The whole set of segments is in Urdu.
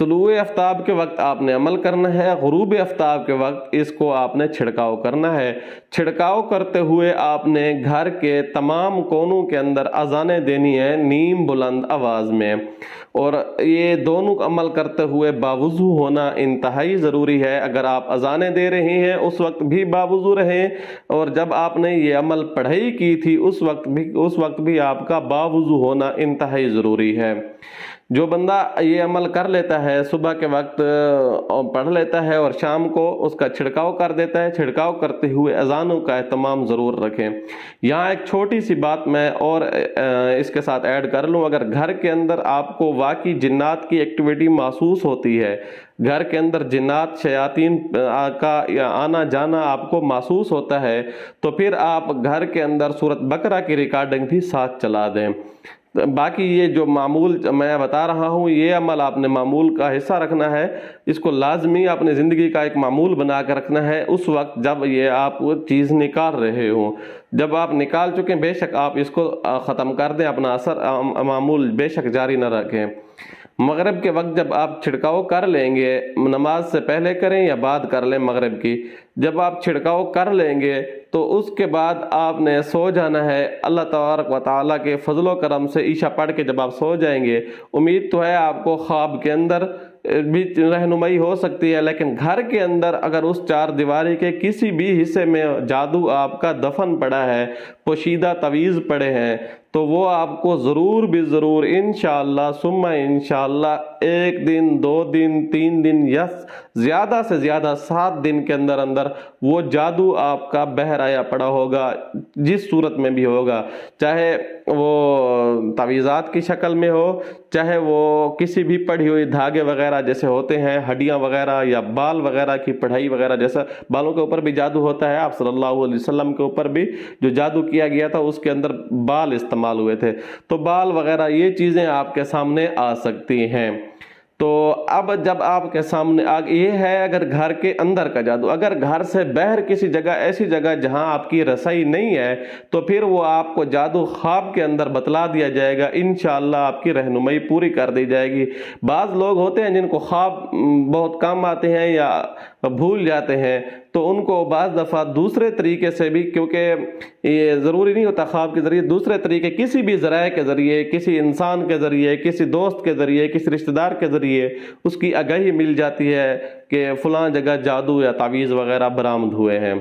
طلوع آفتاب کے وقت آپ نے عمل کرنا ہے، غروب آفتاب کے وقت اس کو آپ نے چھڑکاؤ کرنا ہے۔ چھڑکاؤ کرتے ہوئے آپ نے گھر کے تمام کونوں کے اندر اذانیں دینی ہیں نیم بلند آواز میں، اور یہ دونوں عمل کرتے ہوئے باوضو ہونا انتہائی ضروری ہے۔ اگر آپ اذانیں دے رہے ہیں اس وقت بھی باوضو رہیں، اور جب آپ نے یہ عمل پڑھائی کی تھی اس وقت بھی آپ کا باوضو ہونا انتہائی ضروری ہے۔ جو بندہ یہ عمل کر لیتا ہے، صبح کے وقت پڑھ لیتا ہے اور شام کو اس کا چھڑکاؤ کر دیتا ہے، چھڑکاؤ کرتے ہوئے اذانوں کا اہتمام ضرور رکھیں۔ یہاں ایک چھوٹی سی بات میں اور اس کے ساتھ ایڈ کر لوں، اگر گھر کے اندر آپ کو واقعی جنات کی ایکٹیویٹی محسوس ہوتی ہے، گھر کے اندر جنات شیاطین کا آنا جانا آپ کو محسوس ہوتا ہے، تو پھر آپ گھر کے اندر سورۃ بقرہ کی ریکارڈنگ بھی ساتھ چلا دیں۔ باقی یہ جو معمول میں بتا رہا ہوں، یہ عمل آپ نے معمول کا حصہ رکھنا ہے، اس کو لازمی اپنی زندگی کا ایک معمول بنا کر رکھنا ہے اس وقت جب یہ آپ وہ چیز نکال رہے ہوں۔ جب آپ نکال چکے بے شک آپ اس کو ختم کر دیں، اپنا اثر معمول بے شک جاری نہ رکھیں۔ مغرب کے وقت جب آپ چھڑکاؤ کر لیں گے، نماز سے پہلے کریں یا بعد کر لیں مغرب کی، جب آپ چھڑکاؤ کر لیں گے تو اس کے بعد آپ نے سو جانا ہے۔ اللہ تبارک و تعالیٰ کے فضل و کرم سے عشاء پڑھ کے جب آپ سو جائیں گے، امید تو ہے آپ کو خواب کے اندر بھی رہنمائی ہو سکتی ہے، لیکن گھر کے اندر اگر اس چار دیواری کے کسی بھی حصے میں جادو آپ کا دفن پڑا ہے، پوشیدہ تعویذ پڑے ہیں، تو وہ آپ کو ضرور بھی ضرور انشاءاللہ ثم انشاءاللہ 1 دن 2 دن 3 دن یا زیادہ سے زیادہ 7 دن کے اندر اندر وہ جادو آپ کا بہر آیا پڑا ہوگا، جس صورت میں بھی ہوگا، چاہے وہ تعویذات کی شکل میں ہو، چاہے وہ کسی بھی پڑھی ہوئی دھاگے وغیرہ جیسے ہوتے ہیں، ہڈیاں وغیرہ یا بال وغیرہ کی پڑھائی وغیرہ، جیسا بالوں کے اوپر بھی جادو ہوتا ہے، آپ صلی اللہ علیہ وسلم کے اوپر بھی جو جادو کیا گیا تھا اس کے اندر بال استعمال ہوئے تھے، تو بال وغیرہ یہ چیزیں آپ کے سامنے آ سکتی ہیں۔ تو اب جب آپ کے سامنے یہ ہے اگر گھر کے اندر کا جادو، اگر گھر سے باہر کسی جگہ ایسی جگہ جہاں آپ کی رسائی نہیں ہے، تو پھر وہ آپ کو جادو خواب کے اندر بتلا دیا جائے گا، انشاءاللہ آپ کی رہنمائی پوری کر دی جائے گی۔ بعض لوگ ہوتے ہیں جن کو خواب بہت کام آتے ہیں یا بھول جاتے ہیں، تو ان کو بعض دفعہ دوسرے طریقے سے بھی، کیونکہ یہ ضروری نہیں ہوتا خواب کے ذریعے، دوسرے طریقے کسی بھی ذرائع کے ذریعے، کسی انسان کے ذریعے، کسی دوست کے ذریعے، کسی رشتہ دار کے ذریعے اس کی آگاہی مل جاتی ہے کہ فلاں جگہ جادو یا تعویذ وغیرہ برآمد ہوئے ہیں۔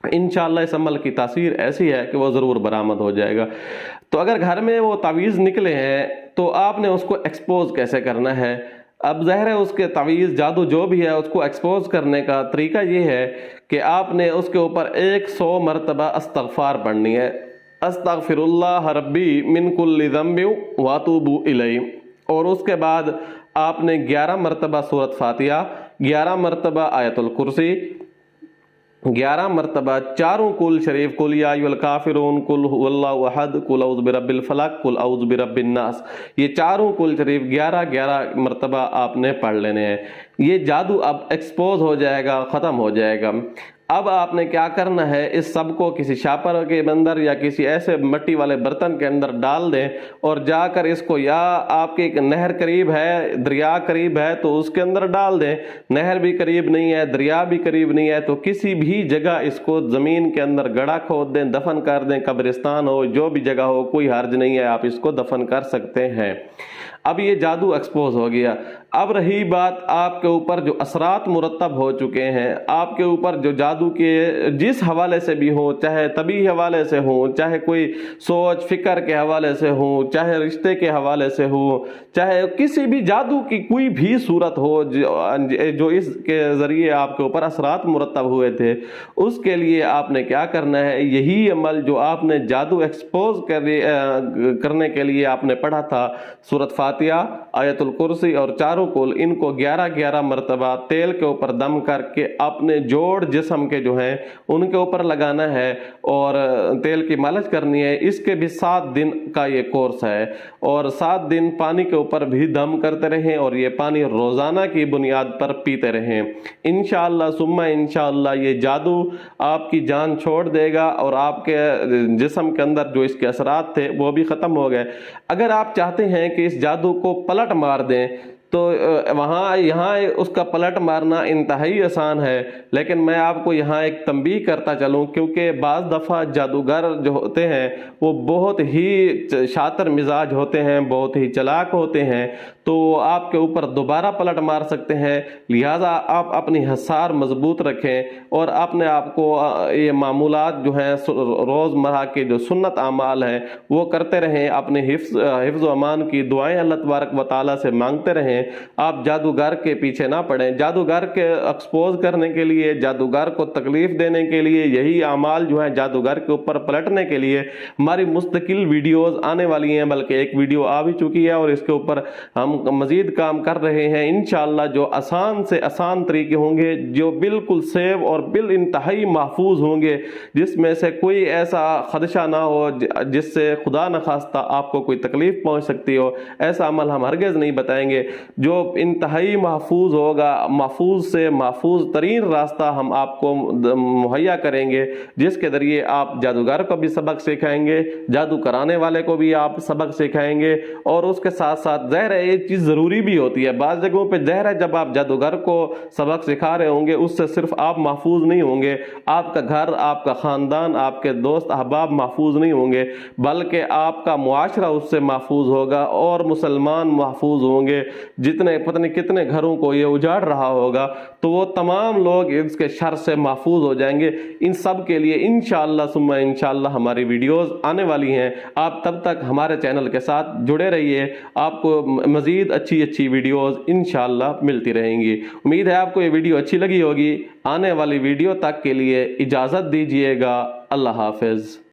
انشاءاللہ اس عمل کی تاثیر ایسی ہے کہ وہ ضرور برآمد ہو جائے گا۔ تو اگر گھر میں وہ تعویذ نکلے ہیں تو آپ نے اس کو ایکسپوز کیسے کرنا ہے؟ اب ظاہر ہے اس کے تعویذ جادو جو بھی ہے اس کو ایکسپوز کرنے کا طریقہ یہ ہے کہ آپ نے اس کے اوپر 100 مرتبہ استغفار پڑھنی ہے، استغفر اللہ ربی من کل ذنب واتوب الیہ، اور اس کے بعد آپ نے 11 مرتبہ سورۃ فاتحہ، 11 مرتبہ آیت الکرسی، 11 مرتبہ چاروں کل شریف، قل یا ایھا الکافرون، قل ھو اللہ احد، قل اعوذ برب الفلق، قل اعوذ برب الناس، یہ چاروں کل شریف 11 مرتبہ آپ نے پڑھ لینے ہیں۔ یہ جادو اب ایکسپوز ہو جائے گا، ختم ہو جائے گا۔ اب آپ نے کیا کرنا ہے، اس سب کو کسی شاپر کے اندر یا کسی ایسے مٹی والے برتن کے اندر ڈال دیں، اور جا کر اس کو، یا آپ کے نہر قریب ہے، دریا قریب ہے تو اس کے اندر ڈال دیں، نہر بھی قریب نہیں ہے، دریا بھی قریب نہیں ہے تو کسی بھی جگہ اس کو زمین کے اندر گڑھا کھود دیں، دفن کر دیں، قبرستان ہو، جو بھی جگہ ہو، کوئی حرج نہیں ہے، آپ اس کو دفن کر سکتے ہیں۔ اب یہ جادو ایکسپوز ہو گیا۔ اب رہی بات آپ کے اوپر جو اثرات مرتب ہو چکے ہیں، آپ کے اوپر جو جادو کے جس حوالے سے بھی ہوں، چاہے طبی حوالے سے ہوں، چاہے کوئی سوچ فکر کے حوالے سے ہوں، چاہے رشتے کے حوالے سے ہوں، چاہے کسی بھی جادو کی کوئی بھی صورت ہو جو اس کے ذریعے آپ کے اوپر اثرات مرتب ہوئے تھے، اس کے لیے آپ نے کیا کرنا ہے، یہی عمل جو آپ نے جادو ایکسپوز کرنے کے لیے آپ نے پڑھا تھا، سورۃ فاتحہ، آیت الکرسی اور چاروں کل، ان کو 11 مرتبہ تیل کے اوپر دم کر کے اپنے جوڑ جسم کے جو ہیں ان کے اوپر لگانا ہے اور تیل کی مالش کرنی ہے۔ اس کے بھی 7 دن کا یہ کورس ہے، اور 7 دن پانی کے اوپر بھی دم کرتے رہیں، اور یہ پانی روزانہ کی بنیاد پر پیتے رہیں۔ انشاءاللہ ثم انشاءاللہ یہ جادو آپ کی جان چھوڑ دے گا، اور آپ کے جسم کے اندر جو اس کے اثرات تھے وہ بھی ختم ہو گئے۔ اگر آپ چاہتے ہیں کہ اس جادو کو پلٹ مار دیں تو وہاں یہاں اس کا پلٹ مارنا انتہائی آسان ہے، لیکن میں آپ کو یہاں ایک تنبیہ کرتا چلوں، کیونکہ بعض دفعہ جادوگر جو ہوتے ہیں وہ بہت ہی شاطر مزاج ہوتے ہیں، بہت ہی چلاک ہوتے ہیں، تو آپ کے اوپر دوبارہ پلٹ مار سکتے ہیں۔ لہٰذا آپ اپنی حصار مضبوط رکھیں اور اپنے آپ کو یہ معمولات جو ہیں روزمرہ کے جو سنت اعمال ہیں وہ کرتے رہیں، اپنے حفظ و امان کی دعائیں اللہ تبارک و تعالیٰ سے مانگتے رہیں۔ آپ جادوگر کے پیچھے نہ پڑیں۔ جادوگر کے ایکسپوز کرنے کے لیے، جادوگر کو تکلیف دینے کے لیے، یہی اعمال جو ہیں جادوگر کے اوپر پلٹنے کے لیے ہماری مستقل ویڈیوز آنے والی ہیں، بلکہ ایک ویڈیو آ بھی چکی ہے اور اس کے اوپر ہم مزید کام کر رہے ہیں انشاءاللہ، جو آسان سے آسان طریقے ہوں گے، جو بالکل سیو اور انتہائی محفوظ ہوں گے، جس میں سے کوئی ایسا خدشہ نہ ہو جس سے خدا نخواستہ آپ کو کوئی تکلیف پہنچ سکتی ہو۔ ایسا عمل ہم ہرگز نہیں بتائیں گے۔ جو انتہائی محفوظ ہوگا، محفوظ سے محفوظ ترین راستہ ہم آپ کو مہیا کریں گے، جس کے ذریعے آپ جادوگر کو بھی سبق سکھائیں گے، جادو کرانے والے کو بھی آپ سبق سکھائیں گے، اور اس کے ساتھ ساتھ ظاہر ہے یہ چیز ضروری بھی ہوتی ہے۔ بعض جگہوں پہ ظاہر ہے جب آپ جادوگر کو سبق سکھا رہے ہوں گے، اس سے صرف آپ محفوظ نہیں ہوں گے، آپ کا گھر، آپ کا خاندان، آپ کے دوست احباب محفوظ نہیں ہوں گے، بلکہ آپ کا معاشرہ اس سے محفوظ ہوگا اور مسلمان محفوظ ہوں گے۔ جتنے پتہ نہیں کتنے گھروں کو یہ اجاڑ رہا ہوگا، تو وہ تمام لوگ اس کے شر سے محفوظ ہو جائیں گے۔ ان سب کے لیے انشاءاللہ ثم انشاءاللہ ہماری ویڈیوز آنے والی ہیں۔ آپ تب تک ہمارے چینل کے ساتھ جڑے رہیے، آپ کو مزید اچھی ویڈیوز انشاءاللہ ملتی رہیں گی۔ امید ہے آپ کو یہ ویڈیو اچھی لگی ہوگی۔ آنے والی ویڈیو تک کے لیے اجازت دیجیے گا۔ اللہ حافظ۔